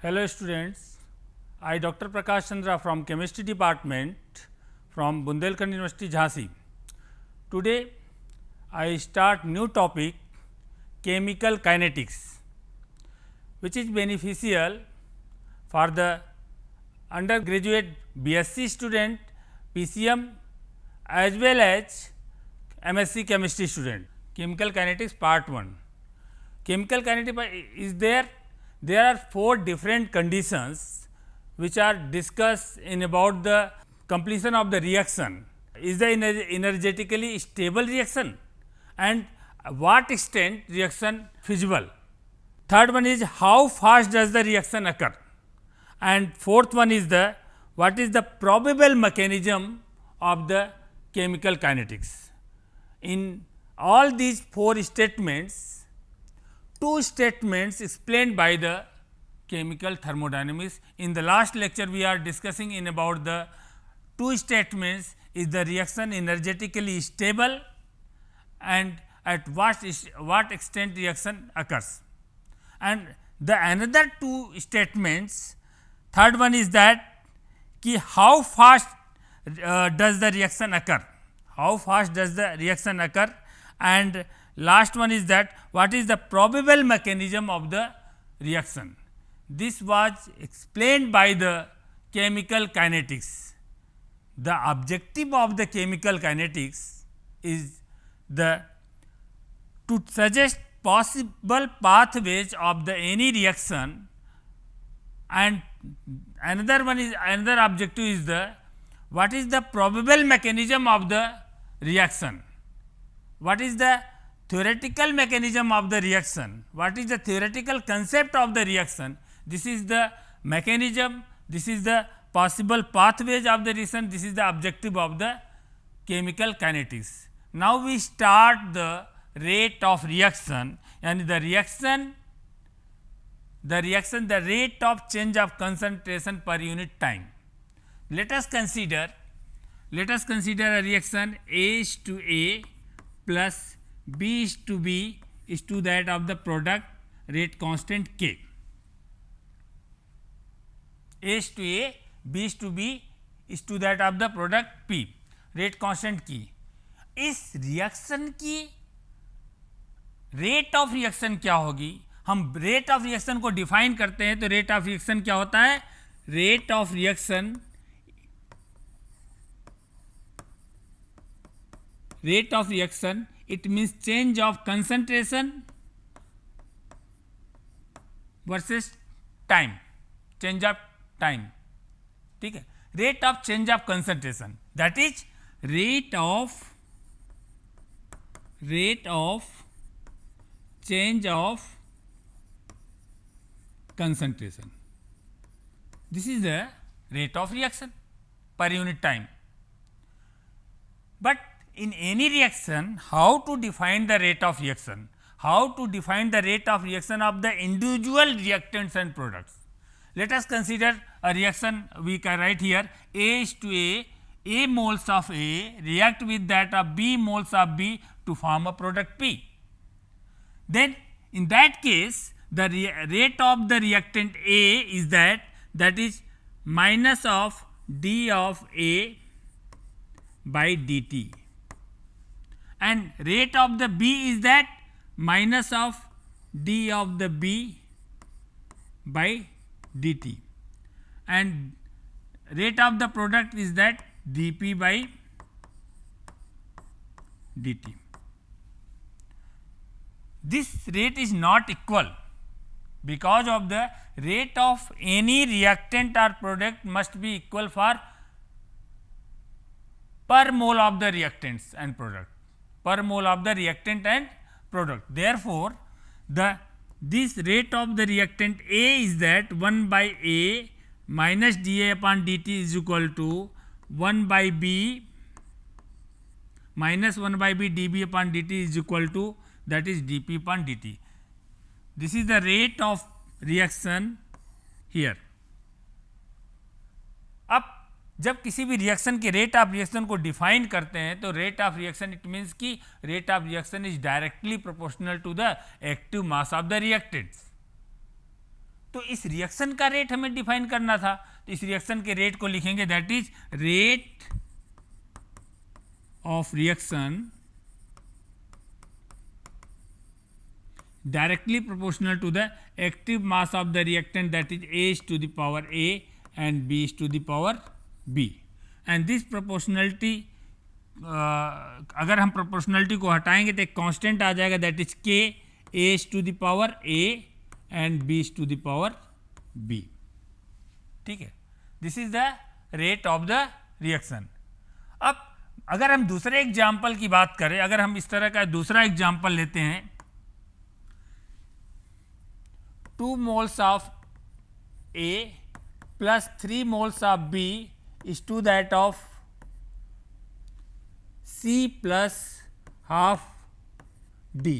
Hello students, I Dr. Prakash Chandra from Chemistry Department from Bundelkhand University Jhansi. Today I start new topic chemical kinetics, which is beneficial for the undergraduate BSc student, PCM as well as MSc chemistry student. Chemical kinetics part 1. Chemical kinetics is there are 4 different conditions which are discussed in about the completion of the reaction. Is the energetically stable reaction and what extent reaction feasible. Third one is how fast does the reaction occur, and fourth one is the what is the probable mechanism of the chemical kinetics. In all these 4 statements, 2 statements explained by the chemical thermodynamics. In the last lecture we are discussing in about the 2 statements, is the reaction energetically stable and at what extent reaction occurs, and the another 2 statements, third one is that ki how fast does the reaction occur, and last one is that what is the probable mechanism of the reaction. This was explained by the chemical kinetics. The objective of the chemical kinetics is to suggest possible pathways of the any reaction, and another objective is the what is the probable mechanism of the reaction, what is the theoretical mechanism of the reaction, what is the theoretical concept of the reaction. This is the mechanism, this is the possible pathways of the reaction, this is the objective of the chemical kinetics. Now we start the rate of reaction, and the rate of change of concentration per unit time. Let us consider a reaction A is to A plus B is to B is to that of the product rate constant K. A is to A, B is to B is to that of the product P, rate constant की. इस reaction की rate of reaction क्या होगी. हम rate of reaction को define करते हैं तो रेट ऑफ रिएक्शन क्या होता है. Rate of reaction it means change of concentration versus time, change of time. ठीक है. rate of change of concentration, that is rate of change of concentration. This is the rate of reaction per unit time. But in any reaction, how to define the rate of reaction? How to define the rate of reaction of the individual reactants and products? Let us consider a reaction. We can write here A is to A moles of A react with that of B moles of B to form a product P. Then in that case, the rate of the reactant A is that is minus of d of A by dt, and rate of the B is that minus of d of the B by dt, and rate of the product is that dP by dt. This rate is not equal because of the rate of any reactant or product must be equal for per mole of the reactants and product, per mole of the reactant and product. Therefore, this rate of the reactant A is that 1 by A minus dA upon dt is equal to 1 by B minus 1 by B dB upon dt is equal to that is dP upon dt. This is the rate of reaction here. अब जब किसी भी reaction के rate of reaction को define करते हैं तो rate of reaction it means कि rate of reaction is directly proportional to the active mass of the reactants. तो इस रिएक्शन का रेट हमें डिफाइन करना था, तो इस रिएक्शन के रेट को लिखेंगे that is rate of reaction directly proportional to the active mass of the reactant, that is A is to the power A and B is to the power B. And this proportionality अगर हम proportionality को हटाएंगे तो एक constant आ जाएगा that is K, A is to the power A and B is to the power B. ठीक है, this is the rate of the reaction. अब अगर हम दूसरे एग्जाम्पल की बात करें, अगर हम इस तरह का दूसरा एग्जाम्पल लेते हैं, 2 moles of A plus 3 moles of B is to that of C plus half D.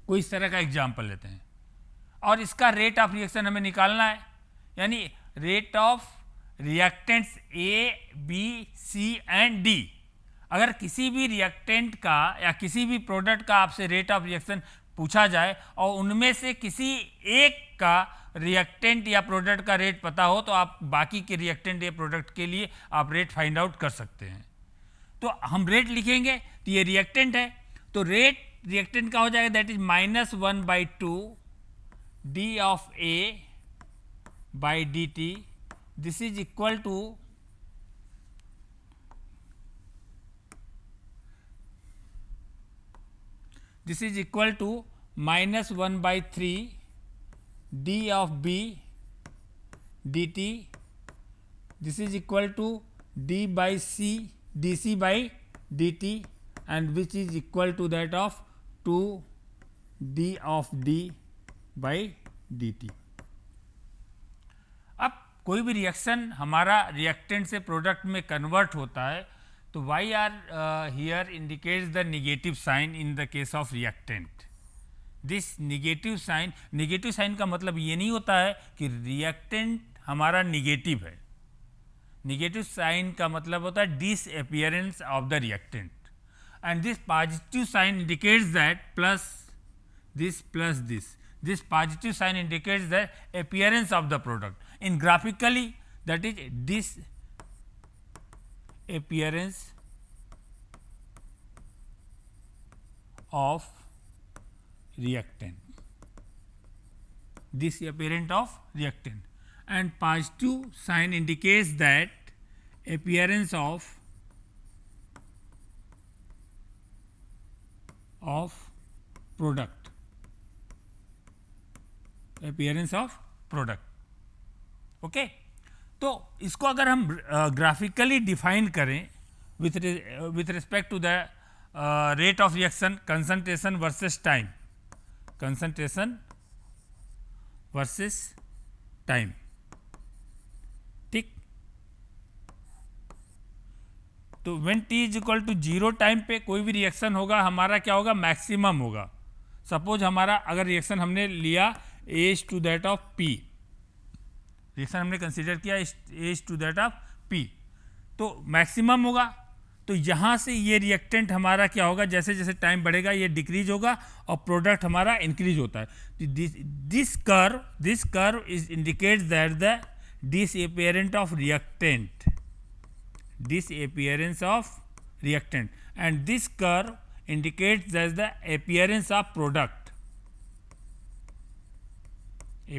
कोई इस तरह का एग्जाम्पल लेते हैं और इसका रेट ऑफ रिएक्शन हमें निकालना है, यानी rate of reactants A, B, C and D. अगर किसी भी रिएक्टेंट का या किसी भी प्रोडक्ट का आपसे रेट ऑफ रिएक्शन पूछा जाए और उनमें से किसी एक का रिएक्टेंट या प्रोडक्ट का रेट पता हो, तो आप बाकी के रिएक्टेंट या प्रोडक्ट के लिए आप रेट फाइंड आउट कर सकते हैं. तो हम रेट लिखेंगे, तो ये रिएक्टेंट है, तो रेट रिएक्टेंट का हो जाएगा that is -1/2 d of a by D t. This is equal to -1/3 d of B dt. This is equal to d by C dC by dt, and which is equal to that of 2 d of D by dt. अब कोई भी reaction हमारा reactant से product में convert होता है, तो YR here indicates the negative sign in the case of reactant. This negative sign का मतलब ये नहीं होता है कि रिएक्टेंट हमारा निगेटिव है. नेगेटिव साइन का मतलब होता है disappearance of the reactant, and this positive sign indicates that plus this, this positive sign indicates the appearance of the product. In graphically, that is disappearance of reactant, disappearance of reactant, and positive sign indicates that appearance of product, appearance of product. Okay, तो इसको अगर हम graphically define करें with respect to the rate of reaction, concentration versus time, concentration versus time, ठीक. तो when t is equal to 0 time पे कोई भी रिएक्शन होगा हमारा क्या होगा, मैक्सिमम होगा. सपोज हमारा अगर रिएक्शन हमने लिया A is to that of P, reaction हमने कंसीडर किया A is to that of P, तो मैक्सिमम होगा. तो यहाँ से ये रिएक्टेंट हमारा क्या होगा, जैसे जैसे टाइम बढ़ेगा ये डिक्रीज होगा और प्रोडक्ट हमारा इंक्रीज होता है. This curve is indicates that the disappearance of reactant, disappearance of reactant, and this curve indicates that the appearance of product,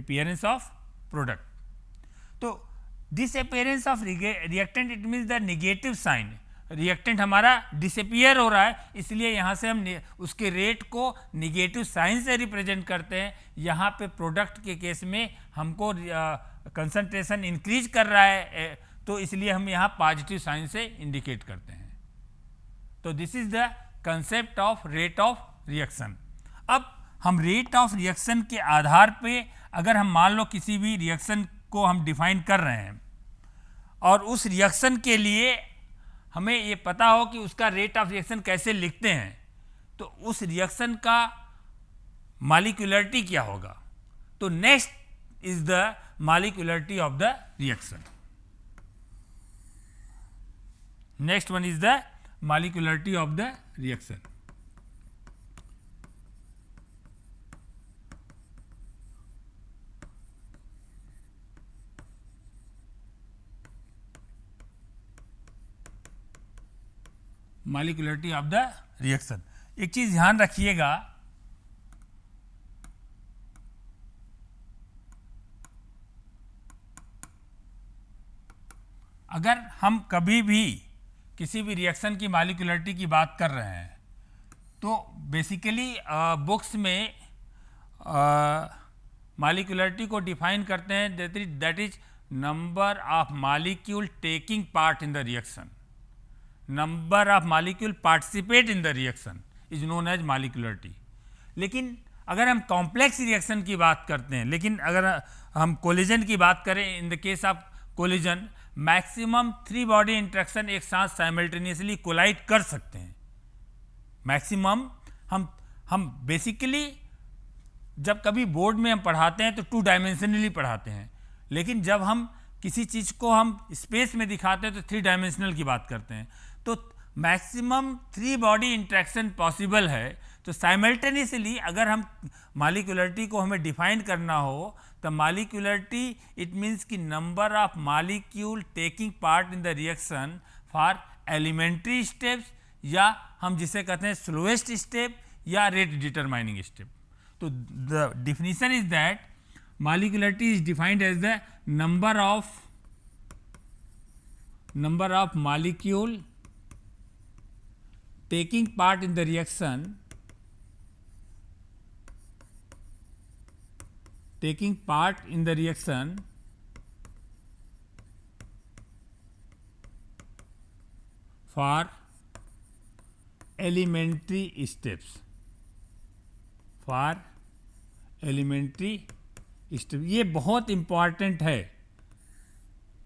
appearance of product. तो disappearance of reactant it means the negative sign, reactant हमारा disappear हो रहा है, इसलिए यहाँ से हम उसके रेट को निगेटिव साइन से रिप्रेजेंट करते हैं. यहाँ पे प्रोडक्ट के केस में हमको कंसंट्रेशन इंक्रीज कर रहा है, तो इसलिए हम यहाँ पॉजिटिव साइन से इंडिकेट करते हैं. तो this is the concept of rate of reaction. अब हम रेट ऑफ रिएक्शन के आधार पे अगर हम मान लो किसी भी रिएक्शन को हम डिफाइन कर रहे हैं और उस रिएक्शन के लिए हमें ये पता हो कि उसका रेट ऑफ रिएक्शन कैसे लिखते हैं, तो उस रिएक्शन का मॉलिक्यूलरिटी क्या होगा. तो next is the molecularity of the reaction. Next one is the molecularity of the reaction. Molecularity of the reaction. एक चीज ध्यान रखिएगा, अगर हम कभी भी किसी भी रिएक्शन की मॉलिक्यूलरिटी की बात कर रहे हैं तो बेसिकली बुक्स में मॉलिक्यूलरिटी को डिफाइन करते हैं that is number of molecule taking part in the reaction, number of molecule participate in the reaction is known as molecularity. लेकिन अगर हम कॉम्प्लेक्स रिएक्शन की बात करते हैं, लेकिन अगर हम कोलिजन की बात करें, in the case of collision maximum 3 body interaction एक साथ साइमल्टेनियसली कोलाइड कर सकते हैं। मैक्सिमम हम बेसिकली जब कभी बोर्ड में हम पढ़ाते हैं तो 2 डायमेंशनली पढ़ाते हैं, लेकिन जब हम किसी चीज़ को हम स्पेस में दिखाते हैं तो 3 डायमेंशनल की बात करते हैं। तो मैक्सिमम 3 बॉडी इंटरेक्शन पॉसिबल है। तो साइमल्टेनियसली अगर हम मॉलिक्यूलरिटी को हमें डिफाइन करना हो तो मॉलिक्यूलरिटी इट मीन्स कि number of molecule taking part in the reaction for elementary steps, या हम जिसे कहते हैं स्लोएस्ट स्टेप या रेट डिटरमाइनिंग स्टेप। तो the definition is that molecularity is defined as the number of molecule taking part in the reaction for elementary steps, ये बहुत important है।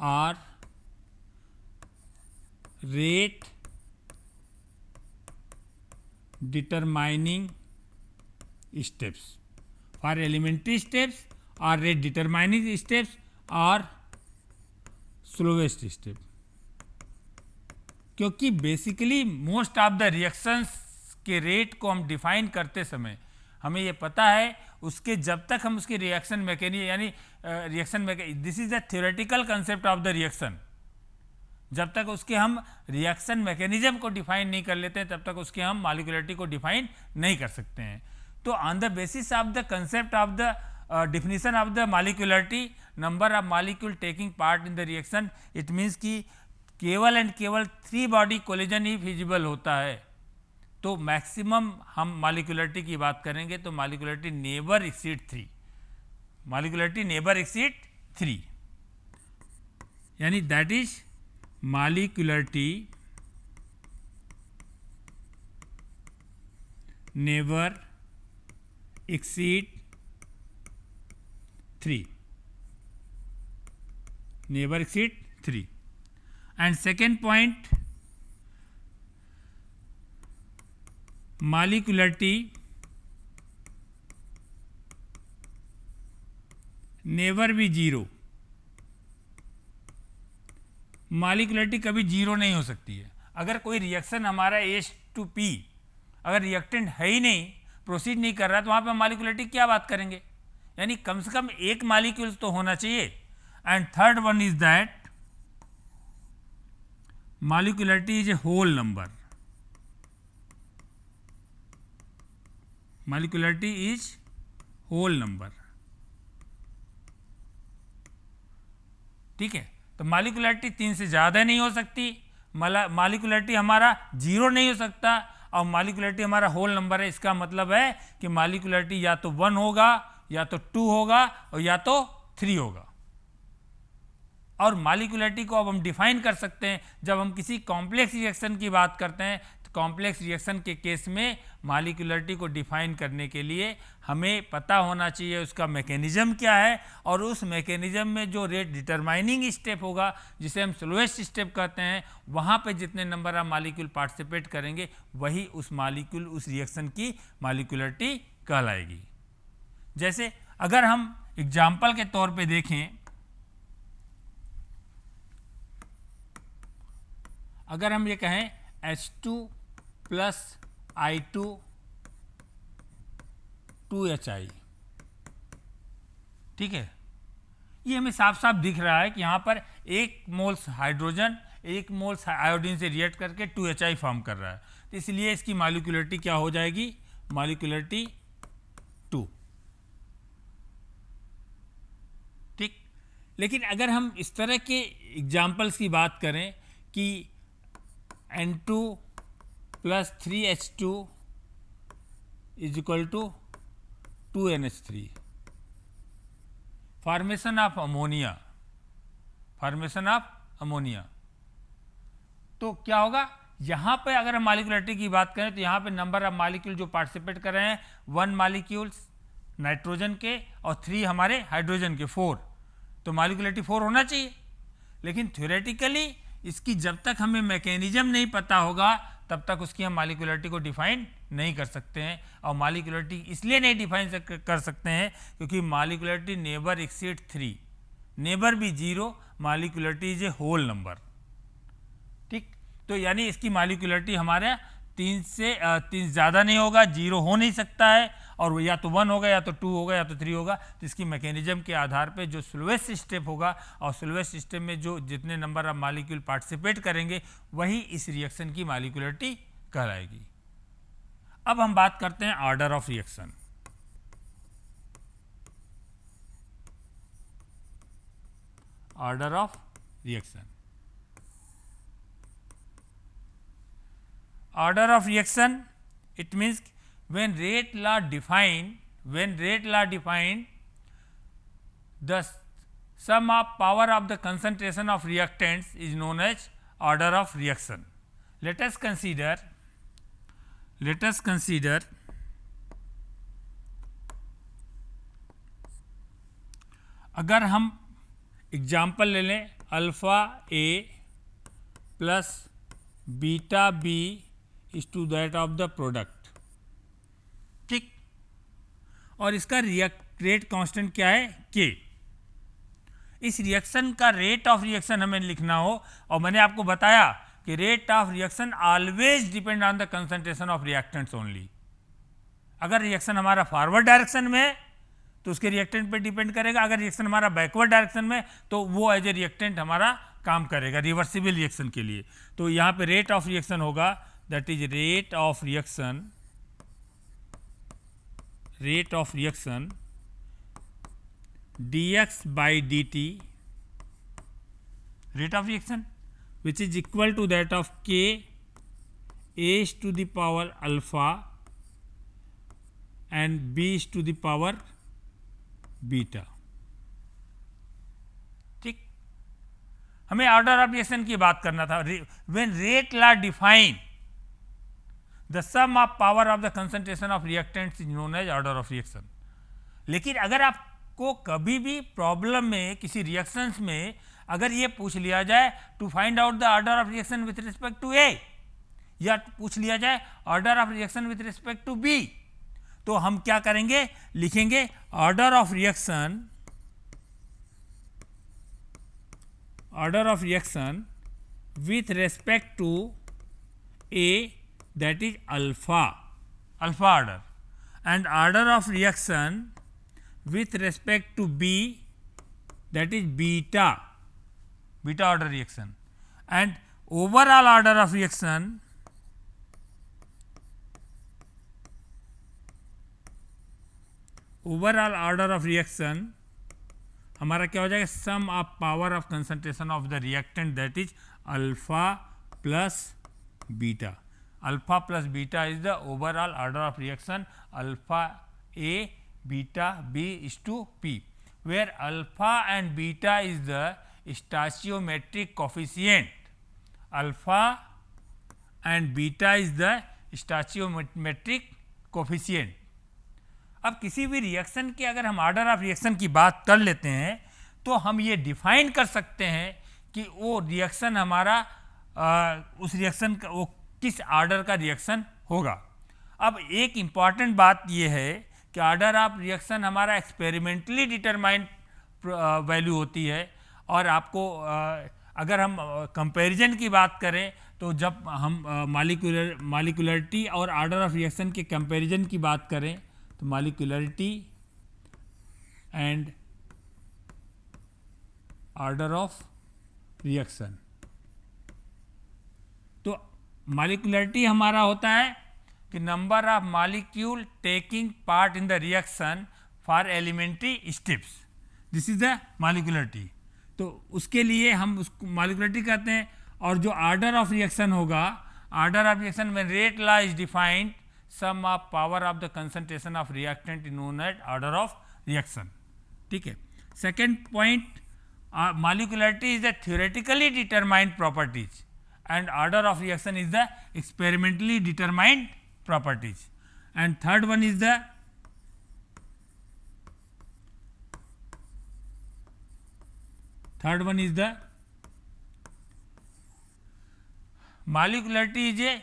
और rate determining steps for elementary steps और rate determining steps और slowest step, क्योंकि basically most of the reactions के rate को हम डिफाइन करते समय हमें ये पता है उसके जब तक हम उसकी रिएक्शन मैकेनिज्म यानी this is the theoretical concept of the reaction, जब तक उसके हम रिएक्शन मैकेनिज्म को डिफाइन नहीं कर लेते हैं तब तक उसके हम मॉलिक्यूलरिटी को डिफाइन नहीं कर सकते हैं। तो on the basis of the concept of the definition of the molecularity, number of molecule taking part in the reaction, it means कि केवल एंड केवल 3 बॉडी कोलिजन ही फिजिबल होता है। तो मैक्सिमम हम मॉलिक्यूलरिटी की बात करेंगे तो molecularity never exceed 3, molecularity never exceed 3, यानी that is molecularity never exceed 3, never exceed 3। And second point, molecularity never be 0, molecularity कभी 0 नहीं हो सकती है। अगर कोई रिएक्शन हमारा H2P अगर रिएक्टेंट है ही नहीं, प्रोसीड नहीं कर रहा, तो वहाँ पे मॉलिक्यूलरिटी क्या बात करेंगे, यानी कम से कम एक मॉलिक्यूल तो होना चाहिए। And third one is that molecularity is a whole number, molecularity is whole number, ठीक है। तो मॉलिक्यूलरिटी 3 से ज़्यादा नहीं हो सकती, मॉलिक्यूलरिटी हमारा 0 नहीं हो सकता, और मॉलिक्यूलरिटी हमारा होल नंबर है। इसका मतलब है कि मॉलिक्यूलरिटी या तो 1 होगा, या तो 2 होगा, और या तो 3 होगा। और मॉलिक्यूलरिटी को अब हम डिफाइन कर सकते हैं जब हम किसी कॉम्प्लेक्स रिएक्शन की बात करते हैं। तो कॉम्प्लेक्स रिएक्शन के केस में मॉलिक्यूलरिटी को डिफाइन करने के लिए हमें पता होना चाहिए उसका मैकेनिज्म क्या है, और उस मैकेनिज्म में जो रेट डिटरमाइनिंग स्टेप होगा, जिसे हम स्लोएस्ट स्टेप कहते हैं, वहाँ पे जितने नंबर ऑफ मॉलिक्यूल पार्टिसिपेट करेंगे वही उस रिएक्शन की मॉलिक्यूलरिटी कहलाएगी। जैसे अगर हम एग्जाम्पल के तौर पे देखें, अगर हम ये कहें H2 प्लस I2 2HI, ठीक है, ये हमें साफ साफ दिख रहा है कि यहाँ पर 1 मोल्स हाइड्रोजन, 1 मोल आयोडीन से रिएक्ट करके 2HI फॉर्म कर रहा है, तो इसलिए इसकी मॉलिक्यूलरिटी क्या हो जाएगी, मॉलिक्यूलरिटी 2। ठीक, लेकिन अगर हम इस तरह के एग्जाम्पल्स की बात करें कि N2 plus 3H2 is equal to 2NH3, formation of ammonia, formation of ammonia, तो क्या होगा, यहाँ पे अगर हम मॉलिक्यूलरिटी की बात करें तो यहाँ पे नंबर ऑफ मॉलिक्यूल जो पार्टिसिपेट कर रहे हैं 1 मॉलिक्यूल्स नाइट्रोजन के और 3 हमारे हाइड्रोजन के, 4, तो मॉलिक्यूलरिटी 4 होना चाहिए। लेकिन थ्योरेटिकली इसकी जब तक हमें मैकेनिज्म नहीं पता होगा तब तक उसकी हम मॉलिक्यूलरिटी को डिफाइन नहीं कर सकते हैं। और मॉलिक्यूलरिटी इसलिए नहीं डिफाइन कर सकते हैं क्योंकि मॉलिक्यूलरिटी नेबर एक्सीड 3, नेबर भी 0, molecularity is a whole number. ठीक, तो यानी इसकी मॉलिक्यूलरिटी हमारे 3 से 3 ज़्यादा नहीं होगा, 0 हो नहीं सकता है, और या तो 1 होगा या तो 2 होगा या तो 3 होगा। तो इसकी मैकेनिज्म के आधार पे जो स्लोएस्ट स्टेप होगा और स्लोएस्ट स्टेप में जो जितने नंबर ऑफ मॉलिक्यूल पार्टिसिपेट करेंगे वही इस रिएक्शन की मॉलिक्यूलरिटी कहलाएगी। अब हम बात करते हैं order of reaction. Order of reaction, order of reaction, it means when rate law defined, the sum of power of the concentration of reactants is known as order of reaction. Let us consider अगर हम example ले लें alpha a plus beta b is to that of the product. ठीक, और इसका rate constant क्या है, के। इस रिएक्शन का रेट ऑफ रिएक्शन हमें लिखना हो, और मैंने आपको बताया कि rate of reaction always depend on the concentration of reactants only. अगर रिएक्शन हमारा फॉरवर्ड डायरेक्शन में है तो उसके रिएक्टेंट पे डिपेंड करेगा, अगर रिएक्शन हमारा बैकवर्ड डायरेक्शन में तो वो एज ए रिएक्टेंट हमारा काम करेगा रिवर्सिबल रिएक्शन के लिए। तो यहाँ पे रेट ऑफ रिएक्शन होगा, that is rate of reaction dx by dt, rate of reaction which is equal to that of k a is to the power alpha and b is to the power beta। ठीक, हमें order of reaction की बात करना था। When rate law define the sum of power of the concentration of reactants is known as order of reaction. लेकिन अगर आपको कभी भी प्रॉब्लम में किसी रिएक्शंस में अगर ये पूछ लिया जाए to find out the order of reaction with respect to A, या पूछ लिया जाए order of reaction with respect to B, तो हम क्या करेंगे, लिखेंगे order of reaction with respect to A, that is alpha order, and order of reaction with respect to B, that is beta order reaction, and overall order of reaction हमारा क्या हो जाएगा, sum of power of concentration of the reactant, that is alpha plus beta. Alpha plus beta is the overall order of reaction, alpha A, beta B is to P, where alpha and beta is the stoichiometric coefficient. Alpha and beta is the stoichiometric coefficient. अब किसी भी reaction के अगर हम order of reaction की बात कर लेते हैं तो हम ये डिफाइन कर सकते हैं कि वो रिएक्शन हमारा उस रिएक्शन का वो किस ऑर्डर का रिएक्शन होगा। अब एक इम्पॉर्टेंट बात यह है कि ऑर्डर ऑफ रिएक्शन हमारा एक्सपेरिमेंटली डिटरमाइंड वैल्यू होती है, और आपको अगर हम कंपैरिजन की बात करें तो जब हम मॉलिक्यूलरिटी और ऑर्डर ऑफ रिएक्शन के कंपैरिजन की बात करें तो molecularity and order of reaction, molecularity हमारा होता है कि number of molecule taking part in the reaction for elementary steps, this is the molecularity. तो उसके लिए हम उसको मॉलिक्यूलरिटी कहते हैं। और जो ऑर्डर ऑफ रिएक्शन होगा, order of reaction when rate law is defined, sum of power of the concentration of reactant known as order of reaction. ठीक है। Second point, molecularity is the theoretically determined properties and order of reaction is the experimentally determined properties. And third one is the molecularity is a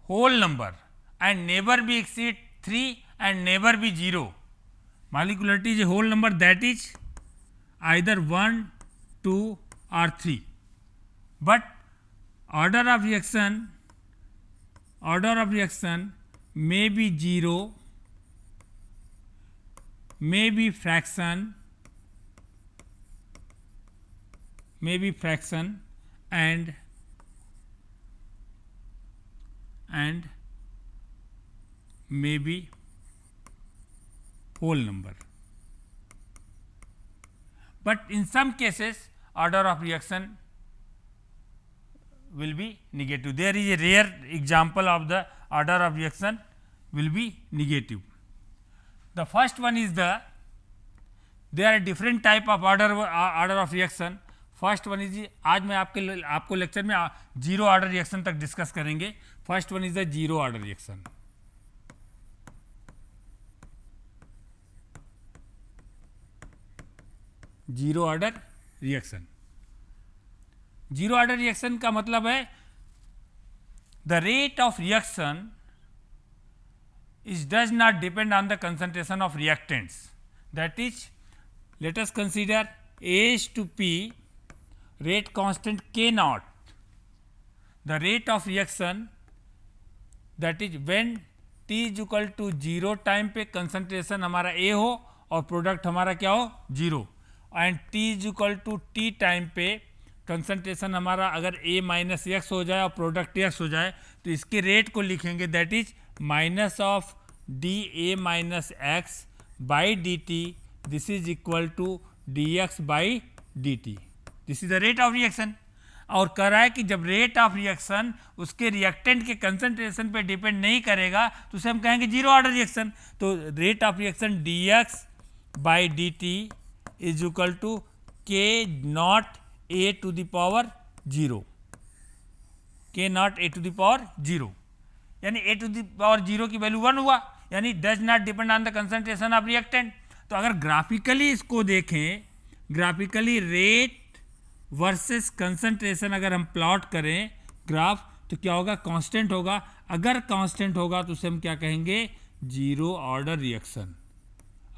whole number and never be exceed 3 and never be 0. Molecularity is a whole number that is either 1, 2 or 3, but order of reaction may be 0, may be fraction and may be whole number. But in some cases order of reaction will be negative. There is a rare example of the order of reaction will be negative. The first one is there are different type of order of reaction. First one is, आज मैं आपको lecture में zero order reaction तक discuss करेंगे. First one is the zero order reaction. Zero order reaction. Zero order reaction का मतलब है the rate of reaction is does not depend on the concentration of reactants. That is, let us consider H two P rate constant के naught. The rate of reaction that is when T is equal to zero time पे concentration हमारा A हो और product हमारा क्या हो, zero. And t is equal to T time पे concentration हमारा अगर ए माइनस एक्स हो जाए और प्रोडक्ट एक्स हो जाए तो इसके रेट को लिखेंगे that is minus of d a minus x by D t. This is equal to d x by D t. This is the rate of reaction. और कह रहा है कि जब रेट ऑफ रिएक्शन उसके रिएक्टेंट के कंसंट्रेशन पे depend नहीं करेगा तो उसे हम कहेंगे जीरो ऑर्डर रिएक्शन. तो rate of reaction d x by D T is equal to के naught A to the power zero. K naught A to the power zero, यानी A to the power zero की value 1 हुआ, यानी does not depend on the concentration of reactant. तो अगर graphically इसको देखें, graphically rate versus concentration अगर हम प्लॉट करें ग्राफ तो क्या होगा, कांस्टेंट होगा. अगर कांस्टेंट होगा तो उसे हम क्या कहेंगे, जीरो ऑर्डर रिएक्शन.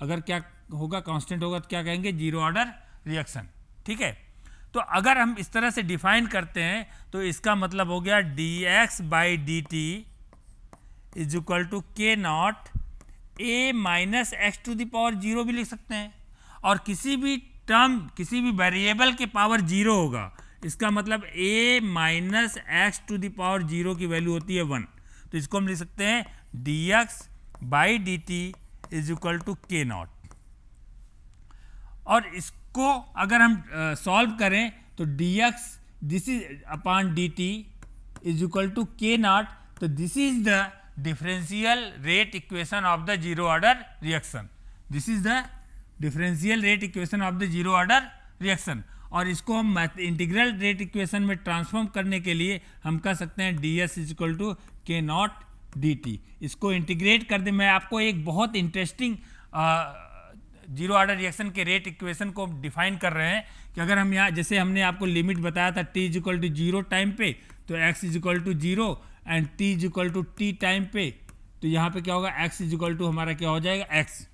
अगर क्या होगा, कांस्टेंट होगा तो क्या कहेंगे, जीरो ऑर्डर रिएक्शन. ठीक है. तो अगर हम इस तरह से डिफाइन करते हैं तो इसका मतलब हो गया D x by D T is equal to के naught A minus X to the power zero भी लिख सकते हैं. और किसी भी टर्म, किसी भी वेरिएबल के पावर जीरो होगा, इसका मतलब A minus X to the power zero की वैल्यू होती है 1. तो इसको हम लिख सकते हैं D x by D T is equal to के नॉट. और इसको अगर हम सॉल्व करें तो D X this is upon D T is equal to के नॉट. तो this is the differential rate equation of the zero order reaction. This is the differential rate equation of the zero order reaction. और इसको हम integral rate equation में transform करने के लिए हम कह सकते हैं d s is equal to के नॉट डी टी. इसको इंटीग्रेट कर दे. मैं आपको एक बहुत इंटरेस्टिंग जीरो ऑर्डर रिएक्शन के रेट इक्वेशन को डिफाइन कर रहे हैं कि अगर हम यहाँ, जैसे हमने आपको लिमिट बताया था t is equal to zero time पे तो x is equal to zero and t is equal to T time पे, तो यहाँ पे क्या होगा, एक्स इज इक्वल टू हमारा क्या हो जाएगा, एक्स.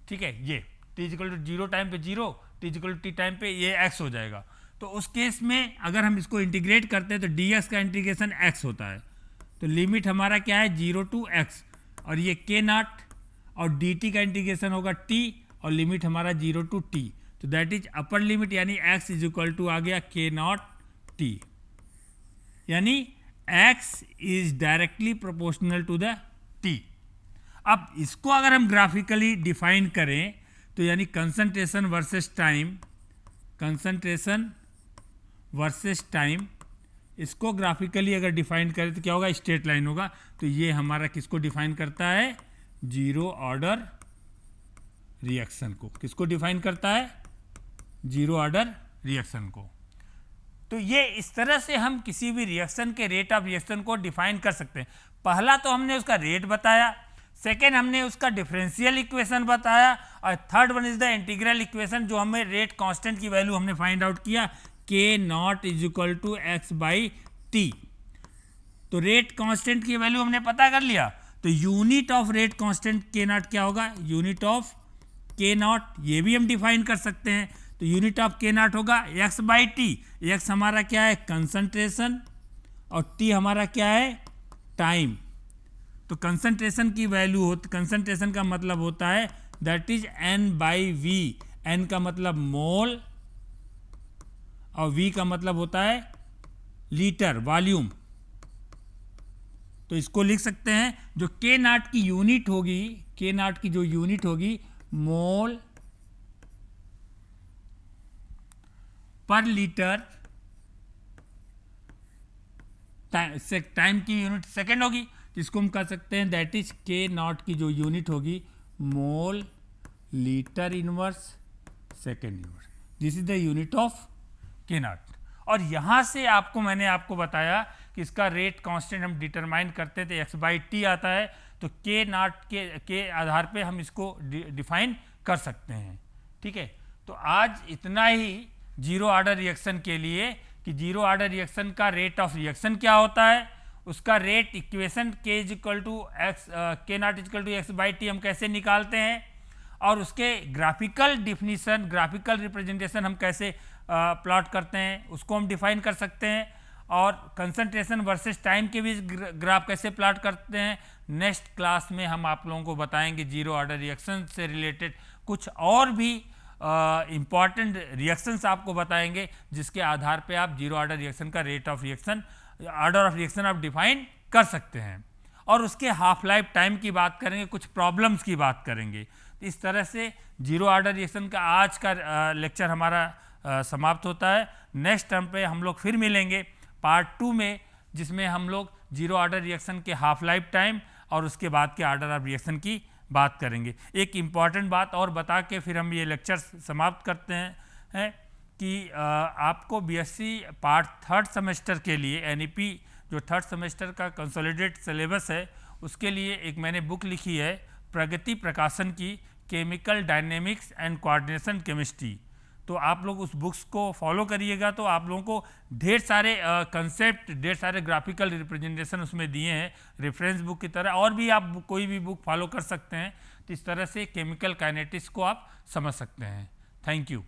ठीक है. ये T is equal to zero time पे zero, T is equal to T time पे ये एक्स हो जाएगा. तो उस केस में अगर हम इसको इंटीग्रेट करते हैं तो डी एक्स का इंटीग्रेशन एक्स होता है. तो लिमिट हमारा क्या है, जीरो टू एक्स, और ये के नॉट, और डी टी का इंटीग्रेशन होगा टी, और लिमिट हमारा जीरो टू टी. तो दैट इज अपर लिमिट, यानी एक्स इज इक्वल टू आ गया के नॉट टी. यानी x is directly proportional to the t। अब इसको अगर हम ग्राफिकली डिफाइन करें तो यानी concentration versus time, concentration versus time, इसको ग्राफिकली अगर डिफाइन करें तो क्या होगा, स्ट्रेट लाइन होगा। तो ये हमारा किसको डिफाइन करता है, जीरो ऑर्डर रिएक्शन को। किसको डिफाइन करता है, जीरो ऑर्डर रिएक्शन को। तो ये इस तरह से हम किसी भी रिएक्शन के रेट ऑफ रिएक्शन को डिफाइन कर सकते हैं। पहला तो हमने उसका रेट बताया, सेकेंड हमने उसका डिफरेंशियल इक्वेशन बताया, और third one is the integral equation, जो हमें रेट कांस्टेंट की वैल्यू हमने फाइंड आउट किया, k naught is equal to x by t. तो रेट कांस्टेंट की वैल्यू हमने पता कर लिया। तो यूनिट ऑफ रेट कांस्टेंट के नॉट क्या होगा, यूनिट ऑफ के नॉट, ये भी हम डिफाइन कर सकते हैं। तो यूनिट ऑफ के नॉट होगा एक्स बाई टी। एक्स हमारा क्या है, कंसंट्रेशन, और टी हमारा क्या है, टाइम। तो कंसंट्रेशन की वैल्यू होती, कंसंट्रेशन का मतलब होता है that is n by v. N का मतलब मोल और वी का मतलब होता है लीटर, वॉल्यूम। तो इसको लिख सकते हैं, जो के नॉट की यूनिट होगी, के नॉट की जो यूनिट होगी, मोल पर लीटर, टाइम की यूनिट सेकेंड होगी, जिसको हम कह सकते हैं दैट इज के नॉट की जो यूनिट होगी, mole litre inverse second inverse. This is the unit of के नॉट। और यहाँ से आपको मैंने आपको बताया कि इसका रेट कांस्टेंट हम डिटरमाइन करते हैं तो एक्स बाई टी आता है। तो के नॉट के आधार पे हम इसको डिफाइन कर सकते हैं। ठीक है, तो आज इतना ही जीरो ऑर्डर रिएक्शन के लिए, कि जीरो ऑर्डर रिएक्शन का रेट ऑफ रिएक्शन क्या होता है, उसका rate equation k is equal to x, k naught is equal to x by t हम कैसे निकालते हैं, और उसके ग्राफिकल डिफिनीशन, ग्राफिकल रिप्रेजेंटेशन हम कैसे प्लॉट करते हैं, उसको हम डिफाइन कर सकते हैं। और कंसंट्रेशन वर्सेस टाइम के बीच ग्राफ कैसे प्लॉट करते हैं, नेक्स्ट क्लास में हम आप लोगों को बताएंगे। जीरो ऑर्डर रिएक्शन से रिलेटेड कुछ और भी इम्पॉर्टेंट रिएक्शंस आपको बताएंगे, जिसके आधार पे आप जीरो ऑर्डर रिएक्शन का rate of reaction, order of reaction आप डिफाइन कर सकते हैं। और उसके हाफ लाइफ टाइम की बात करेंगे, कुछ प्रॉब्लम्स की बात करेंगे। तो इस तरह से जीरो ऑर्डर रिएक्शन का आज का लेक्चर हमारा समाप्त होता है। नेक्स्ट टर्म पे हम लोग फिर मिलेंगे पार्ट 2 में, जिसमें हम लोग जीरो ऑर्डर रिएक्शन के हाफ लाइफ टाइम और उसके बाद के ऑर्डर ऑफ रिएक्शन की बात करेंगे। एक इम्पॉर्टेंट बात और बता के फिर हम ये लेक्चर समाप्त करते हैं कि आपको बीएससी पार्ट थर्ड सेमेस्टर के लिए एनईपी जो थर्ड सेमेस्टर का कंसोलिडेट सिलेबस है, उसके लिए एक मैंने बुक लिखी है प्रगति प्रकाशन की, chemical dynamics and coordination chemistry. तो आप लोग उस बुक्स को फॉलो करिएगा, तो आप लोगों को ढेर सारे कंसेप्ट, ढेर सारे ग्राफिकल रिप्रेजेंटेशन उसमें दिए हैं रेफरेंस बुक की तरह। और भी आप कोई भी बुक फॉलो कर सकते हैं, तो इस तरह से केमिकल काइनेटिक्स को आप समझ सकते हैं। Thank you.